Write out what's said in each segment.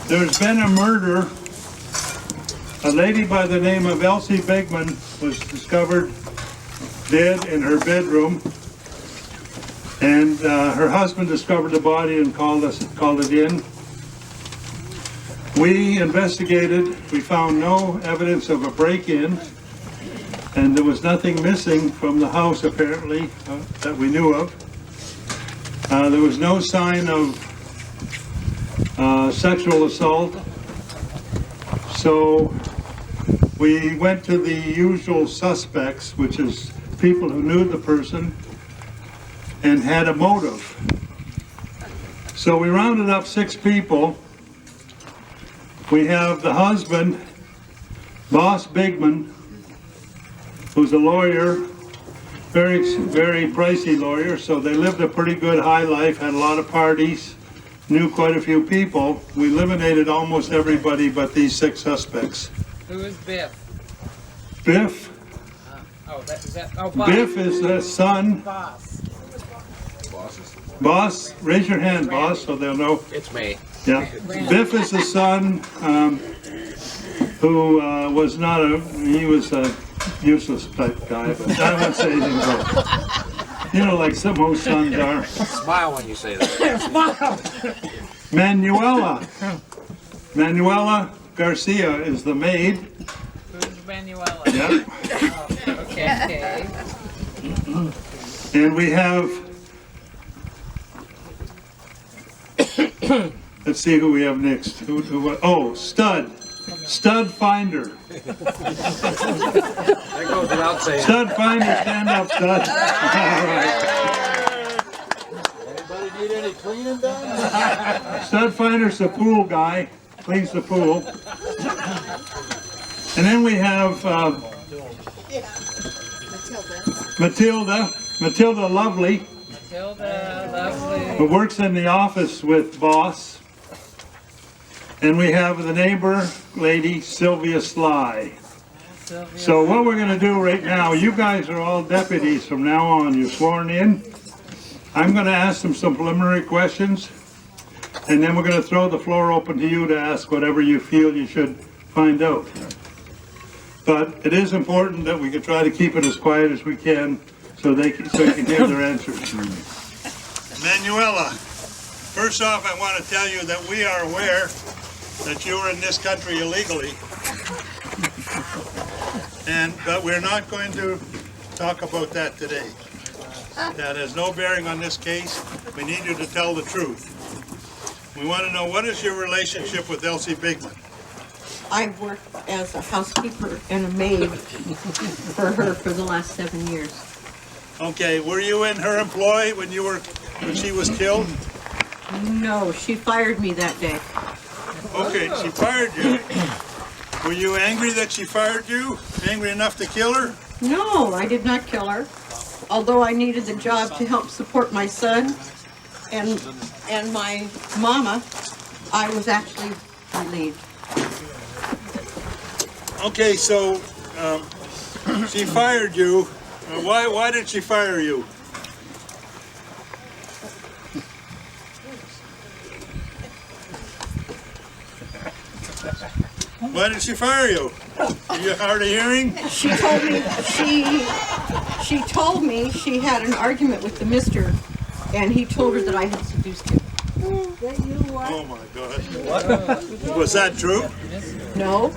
There's been a murder. A lady by the name of Elsie Bigman was discovered dead in her bedroom, and her husband discovered the body and called it in. We investigated. We found no evidence of a break-in, and there was nothing missing from the house apparently that we knew of. There was no sign of sexual assault. So we went to the usual suspects, which is people who knew the person and had a motive. So we rounded up 6 people. We have the husband, Boss Bigman, who's a lawyer, very pricey lawyer, so they lived a pretty good high life, had a lot of parties, knew quite a few people. We eliminated almost everybody but these 6 suspects. Who is Biff? Biff? Boss. Biff is the son. Boss. Boss, raise your hand, Boss, so they'll know. It's me. Yeah. Biff is the son who was not he was a useless type guy, but I won't say anything about it. You know, like some most sons are. Smile when you say that. Manuela Garcia is the maid. Who's Manuela? Yeah. Oh, okay. And we have, let's see who we have next. Oh, Stud Finder. That goes without saying. Stud Finder, stand up, Stud. All right. Anybody need any cleaning done? Stud Finder's the pool guy, cleans the pool. And then we have Matilda Lovely, who works in the office with Boss. And we have the neighbor lady, Sylvia Sly. So what we're going to do right now, you guys are all deputies from now on. You're sworn in. I'm going to ask them some preliminary questions, and then we're going to throw the floor open to you to ask whatever you feel you should find out. But it is important that we can try to keep it as quiet as we can so you can hear their answers. Manuela, first off, I want to tell you that we are aware that you are in this country illegally. But we're not going to talk about that today. That has no bearing on this case. We need you to tell the truth. We want to know, what is your relationship with Elsie Bigman? I've worked as a housekeeper and a maid for her for the last 7 years. Okay, were you in her employ when she was killed? No, she fired me that day. Okay, she fired you. Were you angry that she fired you? Angry enough to kill her? No, I did not kill her. Although I needed the job to help support my son and my mama, I was actually relieved. Okay, so she fired you. Why did she fire you? Why did she fire you? Are you hard of hearing? She told me she had an argument with the mister, and he told her that I had seduced him. Oh my God. What? Was that true? No.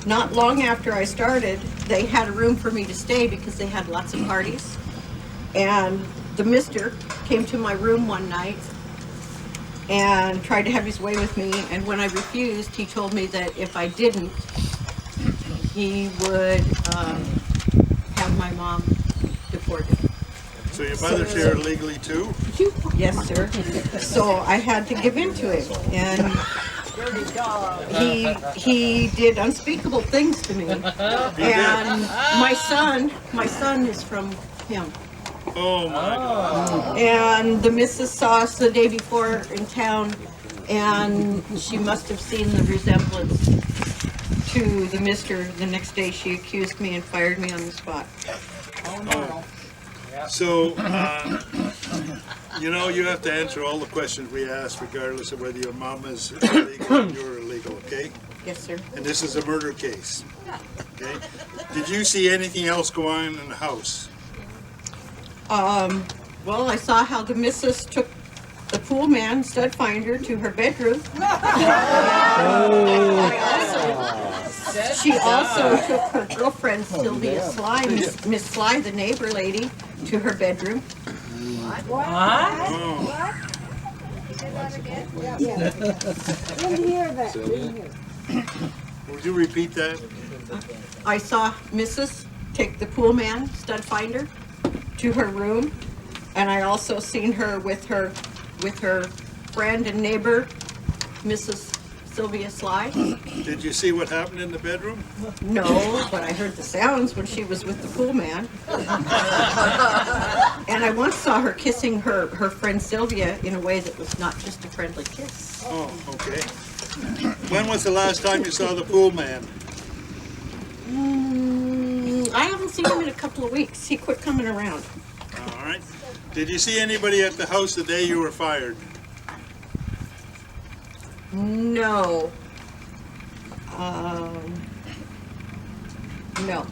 Not long after I started, they had a room for me to stay because they had lots of parties. And the mister came to my room one night and tried to have his way with me. And when I refused, he told me that if I didn't, he would have my mom deported. So your mother's here illegally too? Yes, sir. So I had to give in to him. And he did unspeakable things to me. And my son is from him. Oh my God. And the missus saw us the day before in town, and she must have seen the resemblance to the mister. The next day she accused me and fired me on the spot. So You know, you have to answer all the questions we ask regardless of whether your mom is illegal or you're illegal, okay? Yes, sir. And this is a murder case, okay? Did you see anything else go on in the house? Well, I saw how the missus took the pool man, stud finder, to her bedroom. She also took her girlfriend Sylvia Sly, Miss Sly, the neighbor lady, to her bedroom. Oh, Didn't hear that. Didn't hear. would you repeat that? I saw Mrs. take the pool man, stud finder, to her room, and I also seen her with her friend and neighbor, Mrs. Sylvia Sly. Did you see what happened in the bedroom? No, but I heard the sounds when she was with the pool man. And I once saw her kissing her friend Sylvia in a way that was not just a friendly kiss. Oh, okay. When was the last time you saw the pool man? I haven't seen him in a couple of weeks. He quit coming around. All right. Did you see anybody at the house the day you were fired? No. No.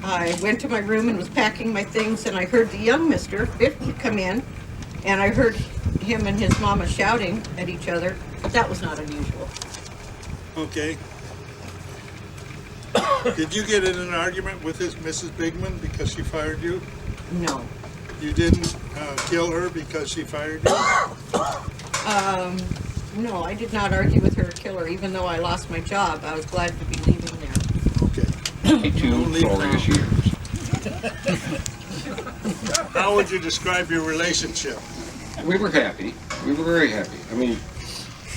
I went to my room and was packing my things, and I heard the young Mr. Biff come in, and I heard him and his mama shouting at each other, but that was not unusual. Okay. Did you get in an argument with this Mrs. Bigman because she fired you? No. You didn't kill her because she fired you? No, I did not argue with her or kill her, even though I lost my job. I was glad to be leaving there. Okay. 22 glorious years. How would you describe your relationship? We were happy. We were very happy. I mean,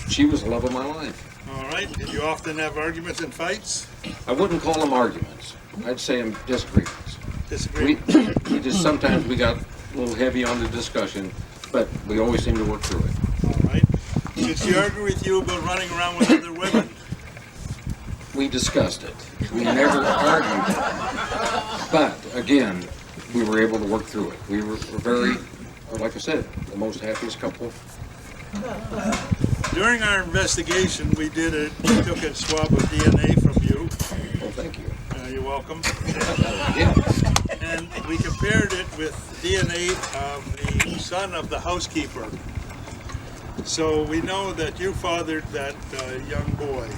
she was the love of my life. All right. Did you often have arguments and fights? I wouldn't call them arguments. I'd say them disagreements. Disagree? We just sometimes we got a little heavy on the discussion, but we always seem to work through it. All right. Did she argue with you about running around with other women? We discussed it. We never argued. But again, we were able to work through it. We were very, like I said, the most happiest couple. During our investigation, we took a swab of DNA from you. Well, thank you. You're welcome. Yeah. And we compared it with DNA of the son of the housekeeper. So we know that you fathered that young boy.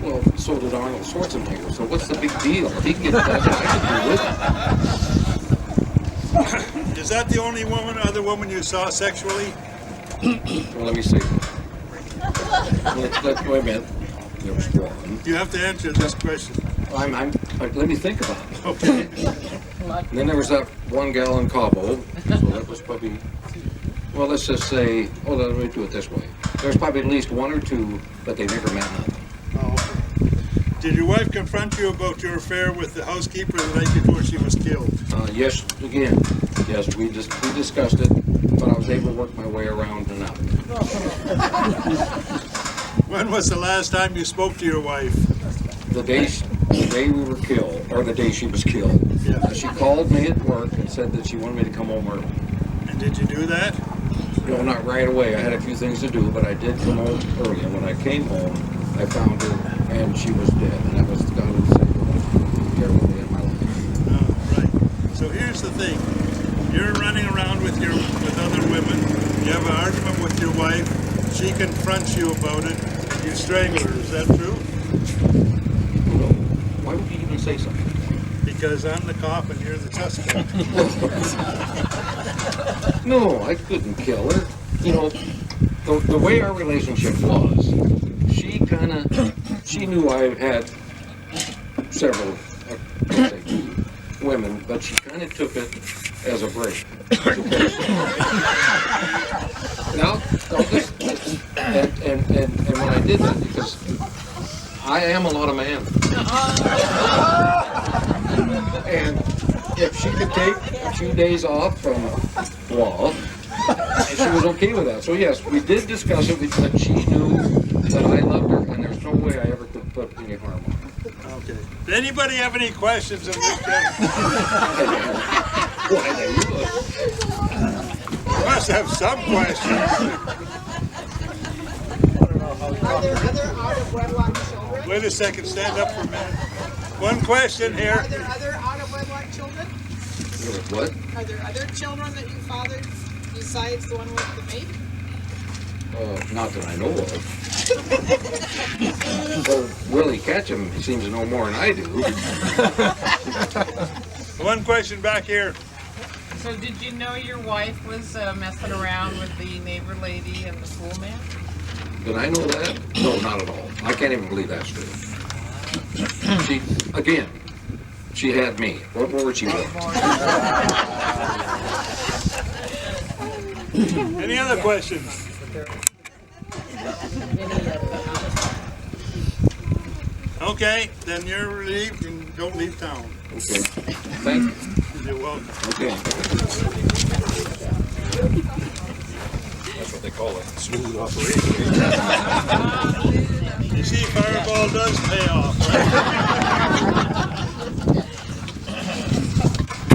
Well, so did Arnold Schwarzenegger. So what's the big deal? If he can get that, I can do with it. Is that the only other woman you saw sexually? Well, let me see. Let's wait a minute. There was one. You have to answer this question. Let me think about it. Okay. And then there was that one gal in Cabo. So that was probably, well, let's just say, let me do it this way. There's probably at least one or two, but they never met nothing. Oh, okay. Did your wife confront you about your affair with the housekeeper the night before she was killed? Yes, again. Yes, we discussed it, but I was able to work my way around and out. When was the last time you spoke to your wife? The day we were killed, or the day she was killed. Yeah. She called me at work and said that she wanted me to come home early. And did you do that? No, not right away. I had a few things to do, but I did come home early. And when I came home, I found her, and she was dead. And that was God would say, terrible day in my life. Right. So here's the thing. You're running around with other women. You have an argument with your wife. She confronts you about it, and you strangle her. Is that true? No. Why would you even say something? Because I'm the cop and you're the suspect. No, I couldn't kill her. You know, the way our relationship was, she knew I had several, let's say 2 women, but she kind of took it as a break. Now, and when I did that, because I am a lot of man. And if she could take a few days off from law, and she was okay with that. So yes, we did discuss it, but she knew that I loved her, and there's no way I ever could put any harm on her. Okay. Does anybody have any questions of this gentleman? Why, they would. must have some questions. Are there other out of wedlock children? Wait a second, stand up for a minute. One question Are here. there other out of wedlock children? What? Are there other children that you fathered besides the one with the maid? Not that I know of. Well, Willie Ketchum seems to know more than I do. One question back here. So did you know your wife was messing around with the neighbor lady and the pool man? Did I know that? No, not at all. I can't even believe that's true. She had me. What more would she want? Any other questions? Okay, then you're relieved and don't leave town. Okay. Thank you. You're welcome. Okay. That's what they call it, smooth operation. You see, Fireball does pay off, right?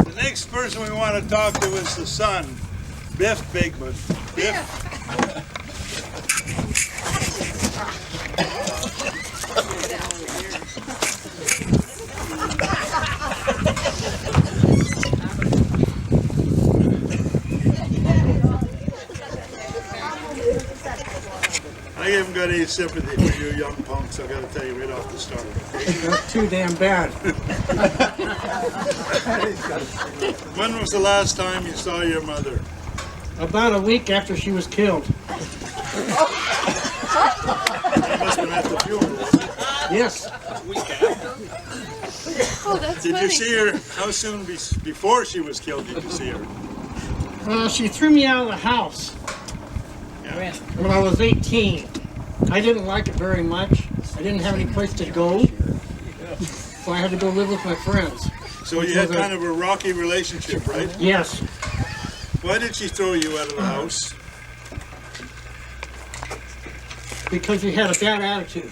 The next person we want to talk to is the son, Biff Bigman. Biff. I haven't got any sympathy for you young punks, I gotta tell you right off the start. That's too damn bad. When was the last time you saw your mother? About a week after she was killed. That must have been at the funeral. Yes. Did you see her, how soon before she was killed did you see her? She threw me out of the house When? when I was 18. I didn't like it very much. I didn't have any place to go. So I had to go live with my friends. So you had kind of a rocky relationship, right? Yes. Why did she throw you out of the house? Because he had a bad attitude.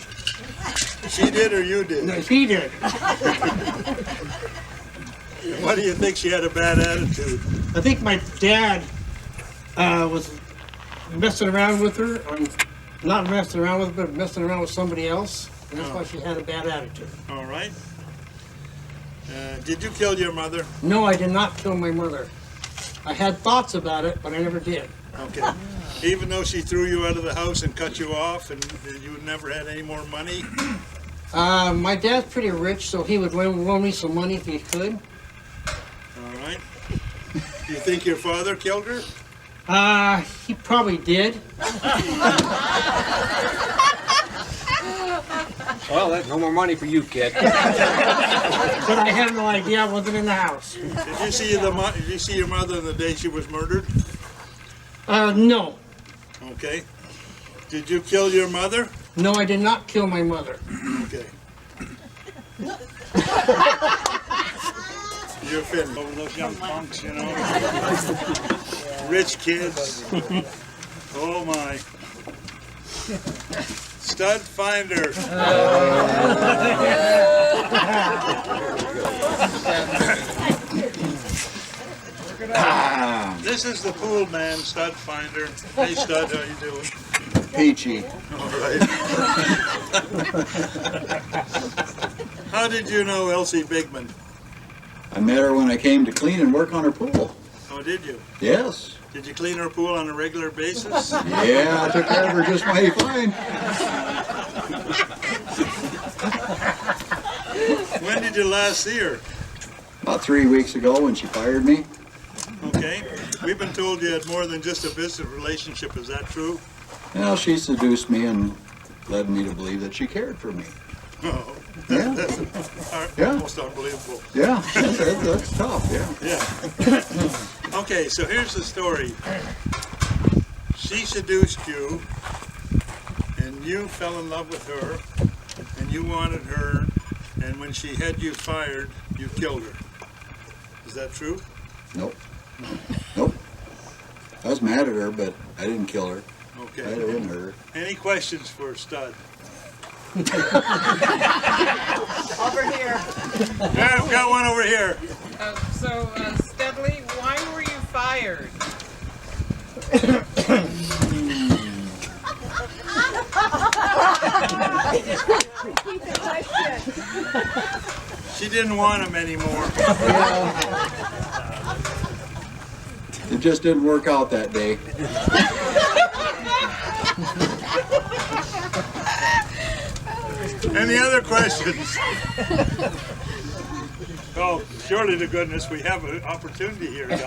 She did or you did? No, he did. Why do you think she had a bad attitude? I think my dad was messing around with her, or not messing around with her, but messing around with somebody else. And that's why she had a bad attitude. All right. Did you kill your mother? No, I did not kill my mother. I had thoughts about it, but I never did. Okay. Even though she threw you out of the house and cut you off and you never had any more money? My dad's pretty rich, so he would loan me some money if he could. All right. Do you think your father killed her? He probably did. Well, that's no more money for you, kid. But I had no idea. I wasn't in the house. Did you see your mother the day she was murdered? No. Okay. Did you kill your mother? No, I did not kill my mother. Okay. You're finished. Over those young punks, you know. Rich kids. Oh my. Stud finder. This is the pool man, Stud finder. Hey Stud, how you doing? Peachy. All right. How did you know Elsie Bigman? I met her when I came to clean and work on her pool. Oh, did you? Yes. Did you clean her pool on a regular basis? Yeah, I took care of her just mighty fine. When did you last see her? About 3 weeks ago when she fired me. Okay. We've been told you had more than just a business relationship. Is that true? Well, she seduced me and led me to believe that she cared for me. Oh, Yeah. that's Yeah. almost unbelievable. Yeah, that's tough, yeah. Yeah. Okay, so here's the story. She seduced you, and you fell in love with her, and you wanted her, and when she had you fired, you killed her. Is that true? Nope. Nope. I was mad at her, but I didn't kill her. I Okay. didn't hurt her. Any questions for Stud? Over here. Yeah, I've got one over here. So, Studley, why were you fired? She didn't want him anymore. It just didn't work out that day. Any other questions? Oh, surely to goodness we have an opportunity here, guys.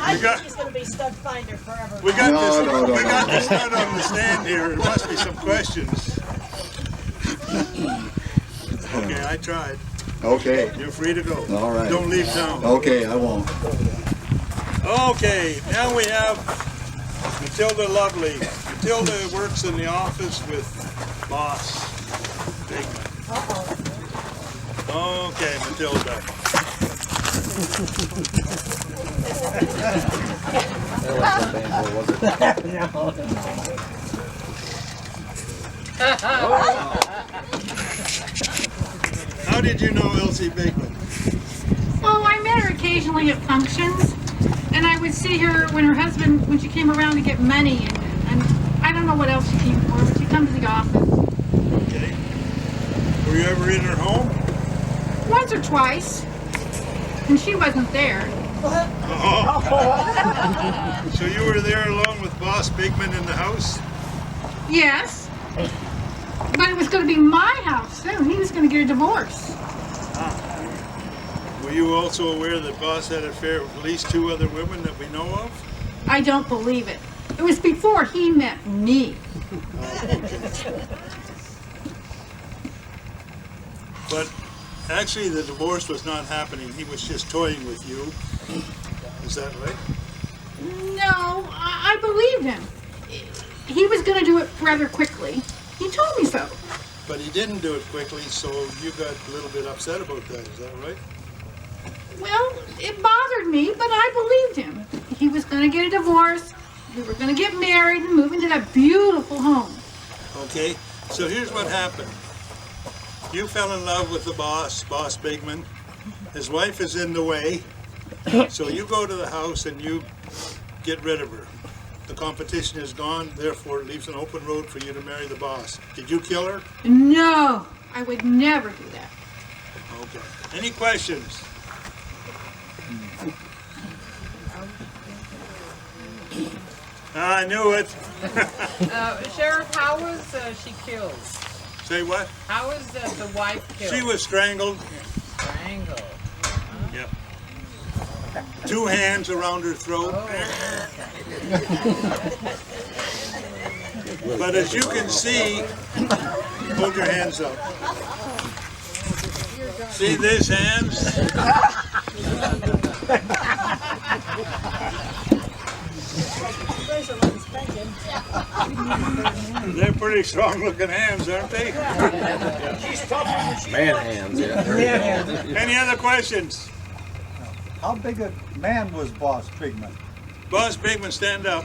I think he's going to be stud finder forever. We got No. this stud on the stand here. There must be some questions. Okay, I tried. Okay, You're free to go. all right. Don't leave town. Okay, I won't. Okay, now we have Matilda Lovely. Matilda works in the office with Boss Bigman. Okay, Matilda. How did you know Elsie Bigman? Oh, I met her occasionally at functions, and I would see her when she came around to get money, and I don't know what else she came for, but she'd come to the office. Okay. Were you ever in her home? Once or twice, and she wasn't there. So you were there along with Boss Bigman in the house? Yes, but it was going to be my house soon. He was going to get a divorce. Were you also aware that Boss had an affair with at least 2 other women that we know of? I don't believe it. It was before he met me. But actually the divorce was not happening. He was just toying with you. Is that right? No, I believed him. He was going to do it rather quickly. He told me so. But he didn't do it quickly, so you got a little bit upset about that. Is that right? Well, it bothered me, but I believed him. He was going to get a divorce. We were going to get married and move into that beautiful home. Okay, so here's what happened. You fell in love with the boss, Boss Bigman. His wife is in the way, so you go to the house and you get rid of her. The competition is gone, therefore it leaves an open road for you to marry the boss. Did you kill her? No, I would never do that. Okay. Any questions? I knew it. Sheriff, how was she killed? Say what? How was the wife killed? She was strangled. strangled. Yep. 2 hands around her throat. But as you can see, hold your hands up. See these hands? They're pretty strong looking hands, aren't they? Man hands, yeah. Any other questions? How big a man was Boss Bigman? Boss Bigman, stand up.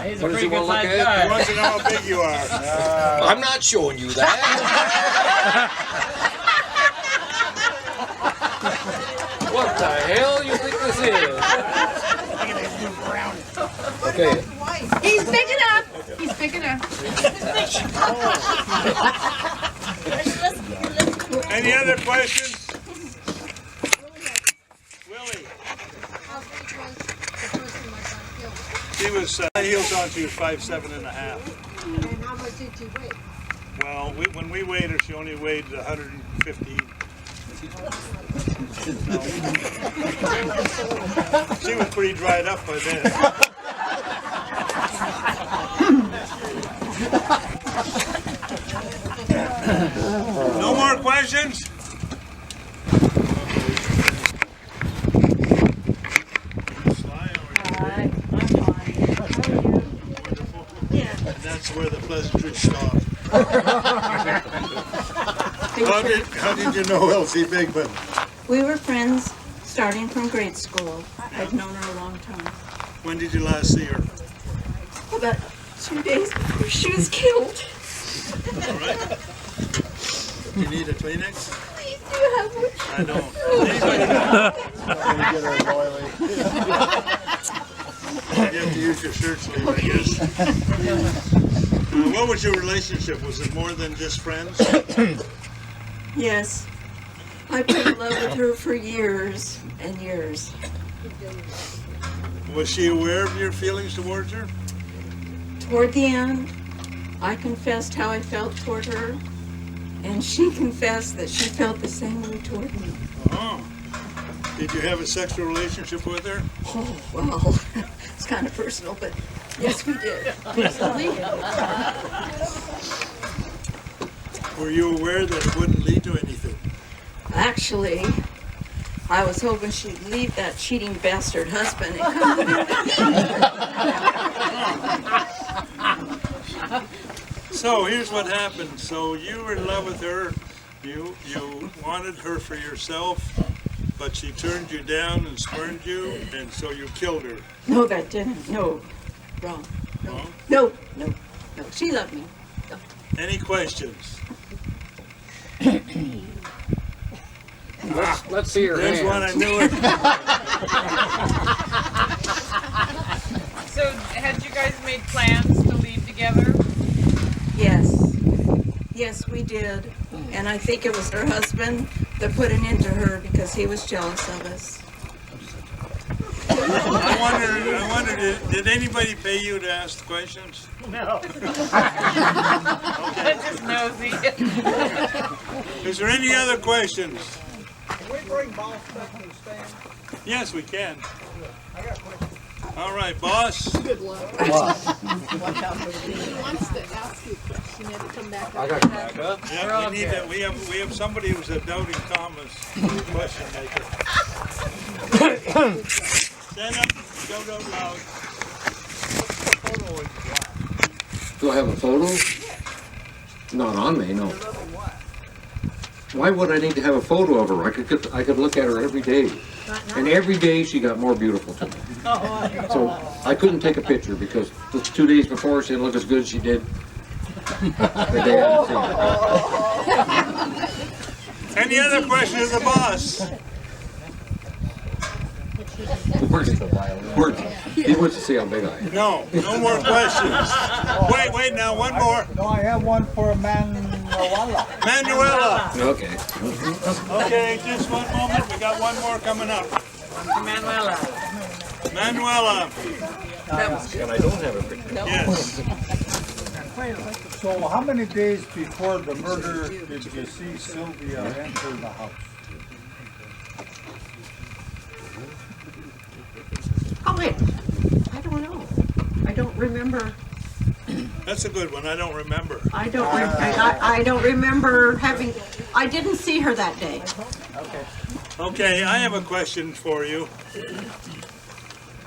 He's a pretty good sized He guy. wants to know how big you are. I'm not showing you that. What the hell you think this is? Okay. He's big enough. He's big enough. Any other questions? Willie. She was heels on. She was 5'7" and a half. And how much did you weigh? Well, when we weighed her, she only weighed 150. She was pretty dried up by then. No more questions? And that's where the pleasantries stop. How did you know Elsie Bigman? We were friends starting from grade school. I've known her a long time. When did you last see her? About 2 days before she was killed. All right. You need a Kleenex? Please do. you have one? I don't. You have to use your shirt sleeve, I guess. What was your relationship? Was it more than just friends? Yes. I've been in love with her for years and years. Was she aware of your feelings towards her? Toward the end, I confessed how I felt toward her, and she confessed that she felt the same way toward me. Oh. Did you have a sexual relationship with her? Oh, well, it's kind of personal, but yes, we did. Recently. Were you aware that it wouldn't lead to anything? Actually, I was hoping she'd leave that cheating bastard husband and come So here's what happened. So you were in love with her. You wanted her for yourself, but she turned you down and spurned you, and so you killed her. No, that didn't. No. Wrong. No? No. She loved me. No. Any questions? Let's see her There's hands. one, I knew it. So, had you guys made plans to leave together? Yes. Yes, we did. And I think it was her husband that put an end to her because he was jealous of us. I wondered, did anybody pay you to ask the questions? No. That's just nosy. Is there any other questions? Can we bring boss back to the stand? Yes, we can. I got a question. All right, boss. Good luck. What? Watch out for the He wants to ask you a question. You have to come back up. I got to back up. Yeah, we need that. We have somebody who's a doubting Thomas question maker. Stand up, shout out loud. Do I have a photo? Not on me, no. Why would I need to have a photo of her? I could look at her every day. And every day she got more beautiful to me. So I couldn't take a picture because the 2 days before she didn't look as good as she did the day I seen her. Any other questions of the boss? He wants to see how big I am. No more questions. Wait, now one more. No, I have one for Manuela. Manuela. Okay. Okay, just one moment. We got one more coming up. Manuela. Manuela. And I don't have a picture. Yes. So how many days before the murder did you see Sylvia enter the house? Oh, wait. I don't know. I don't remember. That's a good one. I don't remember. I don't remember having. I didn't see her that day. Okay, I have a question for you.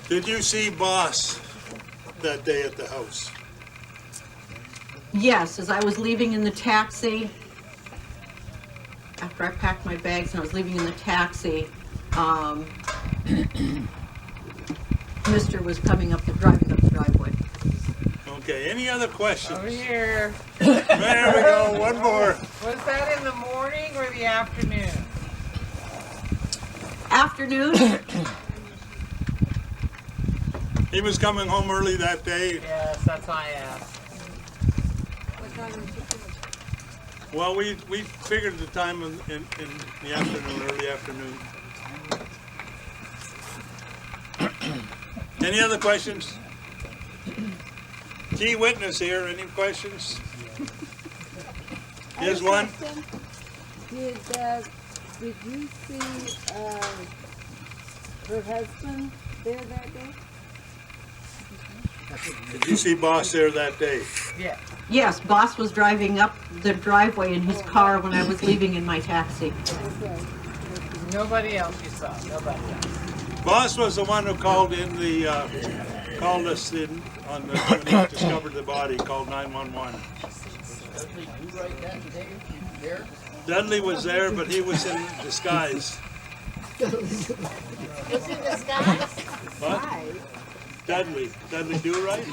Did you see Boss that day at the house? Yes, as I was leaving in the taxi, after I packed my bags and I was leaving in the taxi, Mr. was driving up the driveway. Okay, any other questions? Over here. There we go, one more. Was that in the morning or the afternoon? Afternoon? He was coming home early that day. Yes, that's why I asked. Well, we figured the time in the afternoon, early afternoon. Any other questions? Key witness here, any questions? Here's one. Did you see her husband there that day? Did you see Boss there that day? Yeah. Yes, Boss was driving up the driveway in his car when I was leaving in my taxi. Okay. Nobody else you saw. Nobody else. Boss was the one who called in called us in on the when he discovered the body. Called 911. Dudley was there, but he was in disguise. Was he disguised? What? Dudley do right?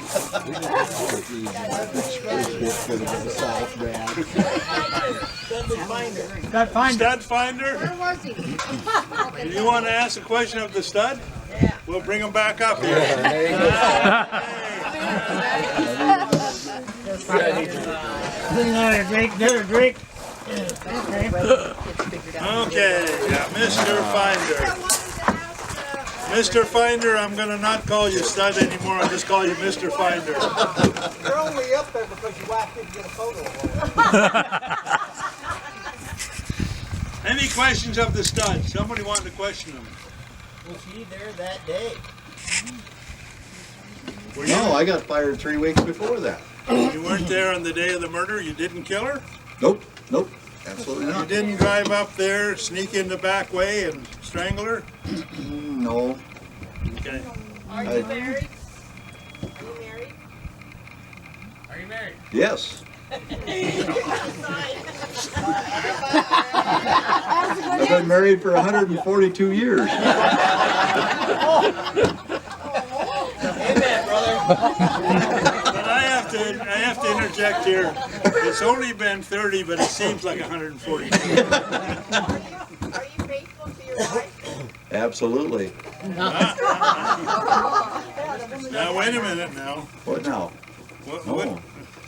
Got find Stud finder? Where was he? You want to ask a question of the stud? Yeah. We'll bring him back up here. Another drink. Okay, Mr. Finder. Mr. Finder, I'm going to not call you stud anymore. I'll just call you Mr. Finder. You're only up there because you whacked in to get a photo of him. Any questions of the stud? Somebody wanted to question him. Was he there that day? Were you, No, I got fired 3 weeks before that. you weren't there on the day of the murder? You didn't kill her? Nope, nope, absolutely You not. didn't drive up there, sneak in the back way and strangle her? No. Okay. Are you married? Are you married? Are you married? Yes. I've been married for 142 years. Amen, brother. But I have to interject here. It's only been 30, but it seems like 140. Are you faithful to your wife? Absolutely. Now, wait a minute now. What now? What, No.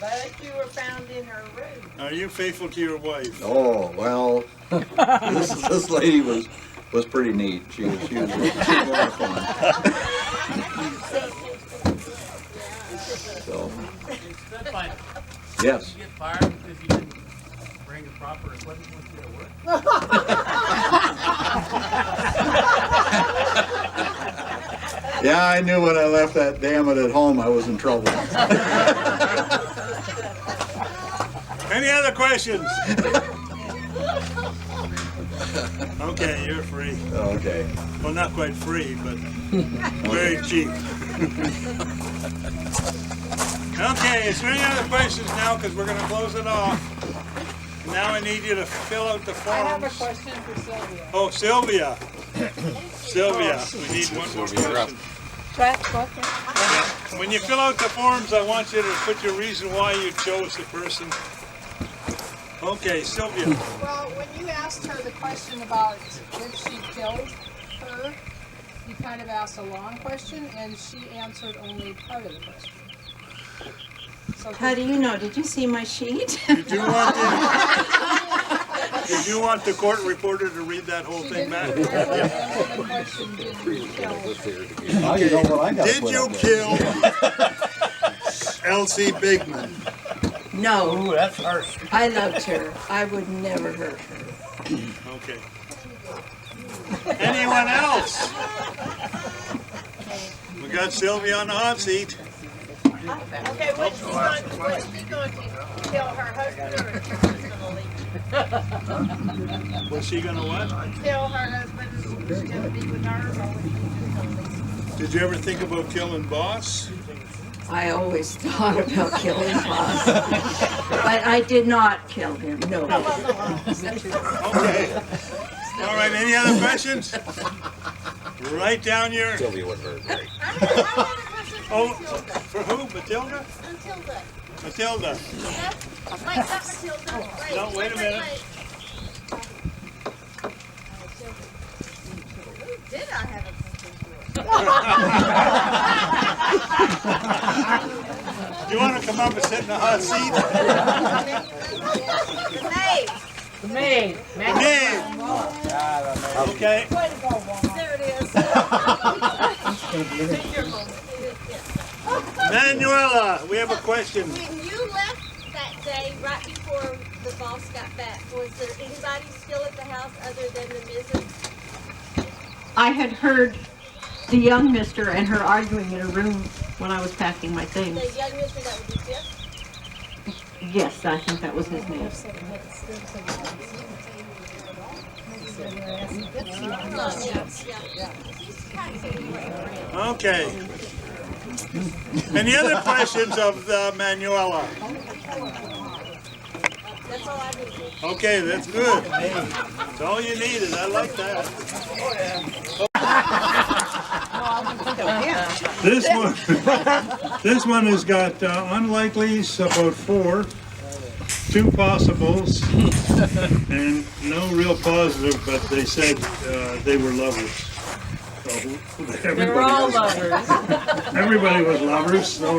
But you were found in her room. are you faithful to your wife? Oh, well, this lady was pretty neat. She was a lot of fun. So, yes. Did you get fired because you didn't bring the proper equipment with you to work? Yeah, I knew when I left that damn it at home I was in trouble. Any other questions? Okay, you're free. Okay. Well, not quite free, but very cheap. Okay, is there any other questions now? Because we're going to close it off. Now I need you to fill out the I have a forms. question for Sylvia. Oh, Sylvia. Sylvia, we need one more question. When you fill out the forms, I want you to put your reason why you chose the person. Okay, Sylvia. Well, when you asked her the question about if she killed her, you kind of asked a long question, and she answered only part of the question. So How do you know? Did you see my sheet? Did you want the court reporter to read that whole she thing didn't back? directly answer the question, did you kill? Now you know what I got. Did you kill Elsie Bigman? No, Ooh, that's harsh. I loved her. I would never hurt her. Okay. Anyone else? We got Sylvia on the hot seat. Okay, was she going to kill her husband or personally? Was she gonna what? Kill her husband and was going to be with her, or was she just going to Did you ever think about killing Boss? I always thought about killing Boss. But I did not kill him, no. Okay. All right, any other questions? Write down your... Sylvia wasn't very great. Oh, for who? Matilda? Matilda. Matilda. Yeah? Wait, not Matilda. Wait, No, wait a minute. Who did I have a Do you want to come up and sit in the hot seat? The maid. The maid. Name. Okay. There it is. Manuela, we have a question. When you left that day, right before the boss got back, was there anybody still at the house other than the missus? I had heard the young mister and her arguing in a room when I was packing my things. The young mister that was his Yes, I think that was his name. Okay. Any other questions of Manuela? That's all I needed. Okay, that's good. That's all you needed. I like that. This one has got unlikelies about 4. two possibles and no real positive, but they said they were lovers. So They were all lovers. everybody was lovers. So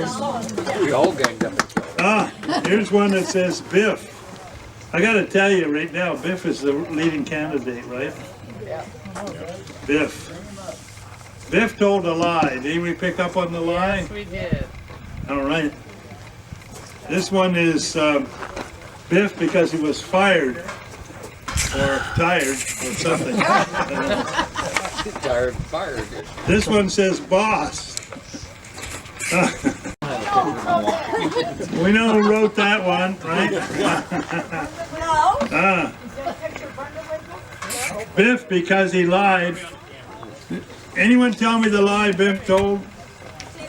We all ganged up. here's one that says Biff. I got to tell you right now, Biff is the leading candidate, right? Yeah. Biff. Biff told a lie. Did we pick up on the lie? Yes, we did. All right. This one is Biff because he was fired or tired or something. Tired, fired. This one says boss. We know who wrote that one, right? Biff because he lied. Anyone tell me the lie Biff told?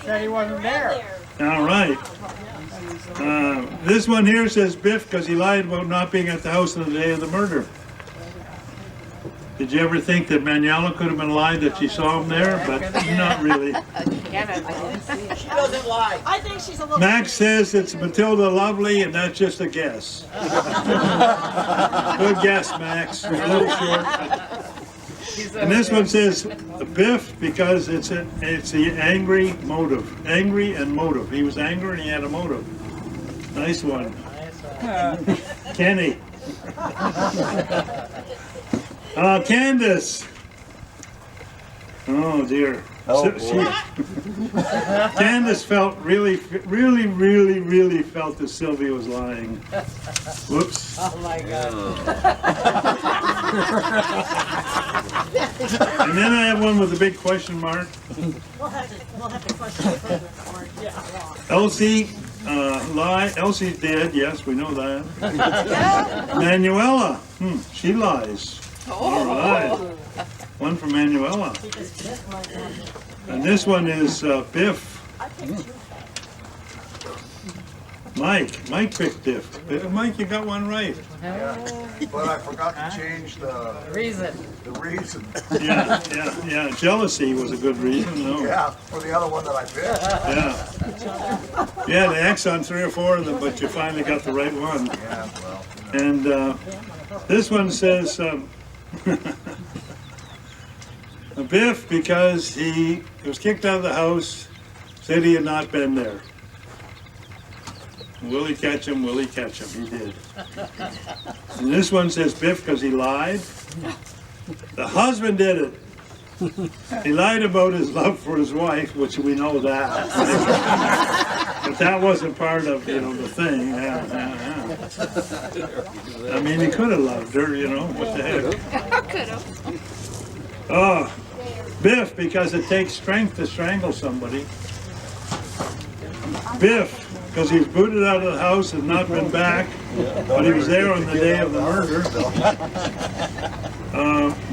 That he wasn't there. All right. This one here says Biff because he lied about not being at the house on the day of the murder. Did you ever think that Manuela could have been lied that she saw him there? But not really. She doesn't lie. I think she's a little. Max says it's Matilda Lovely, and that's just a guess. Good guess, Max. A little short. And this one says Biff because it's the angry motive. Angry and motive. He was angry and he had a motive. Nice one. Kenny. Candace. Oh dear. Candace felt really felt that Sylvia was lying. Whoops. Oh my God. And then I have one with a big question mark. We'll have to question it. Elsie, lie. Elsie's dead. Yes, we know that. Manuela. She lies. All right. One for Manuela. And this one is Biff. Mike picked Biff. Mike, you got one right. But I forgot to change the Reason. reason. Yeah. Jealousy was a good reason. No. Yeah, for the other one that I picked. Yeah, the X on 3 or 4 of them, but you finally got the right one. Yeah, well. And this one says Biff because he was kicked out of the house, said he had not been there. Will he catch him? Will he catch him? He did. And this one says Biff because he lied. The husband did it. He lied about his love for his wife, which we know that. But that wasn't part of, the thing. Yeah. I mean, he could have loved her, what the heck. Could have. Oh, Biff, because it takes strength to strangle somebody. Biff, because he's booted out of the house and not been back, but he was there on the day of the murder.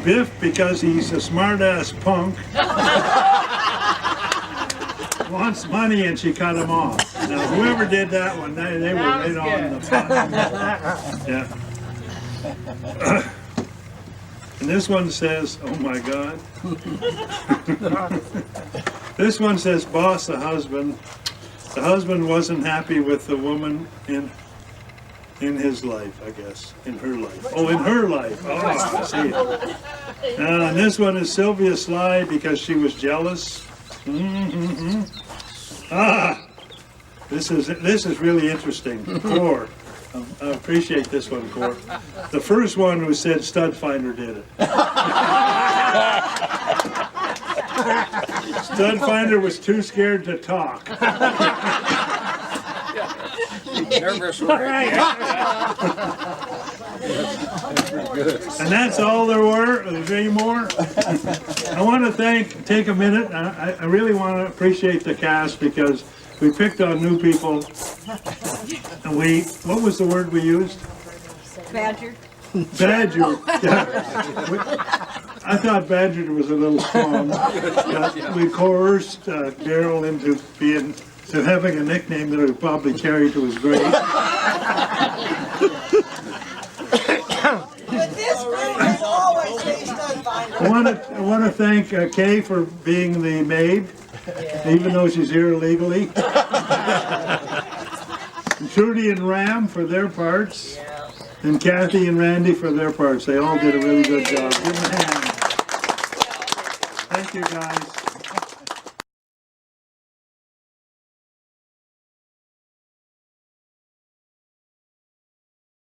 Biff, because he's a smart-ass punk. Wants money and she cut him off. Now, whoever did that one, they were right on the button. Yeah. And this one says, oh my God. This one says, boss, the husband. The husband wasn't happy with the woman in his life, I guess. In her life. Oh, in her life. Oh, I see it. And this one is Sylvia Sly because she was jealous. This is really interesting. Cor. I appreciate this one, Cor. The first one who said Stud Finder did it. Stud Finder was too scared to talk. Nervous. And that's all there were. There's any more? I want to take a minute. I really want to appreciate the cast because we picked on new people. And what was the word we used? Badger. Badger. Yeah. I thought badger was a little strong. We coerced Daryl into having a nickname that he would probably carry to his grave. But this group is always based on Finder. I want to thank Kay for being the maid, even though she's here illegally. Trudy and Ram for their parts, and Kathy and Randy for their parts. They all did a really good job. Give them a hand. Thank you, guys.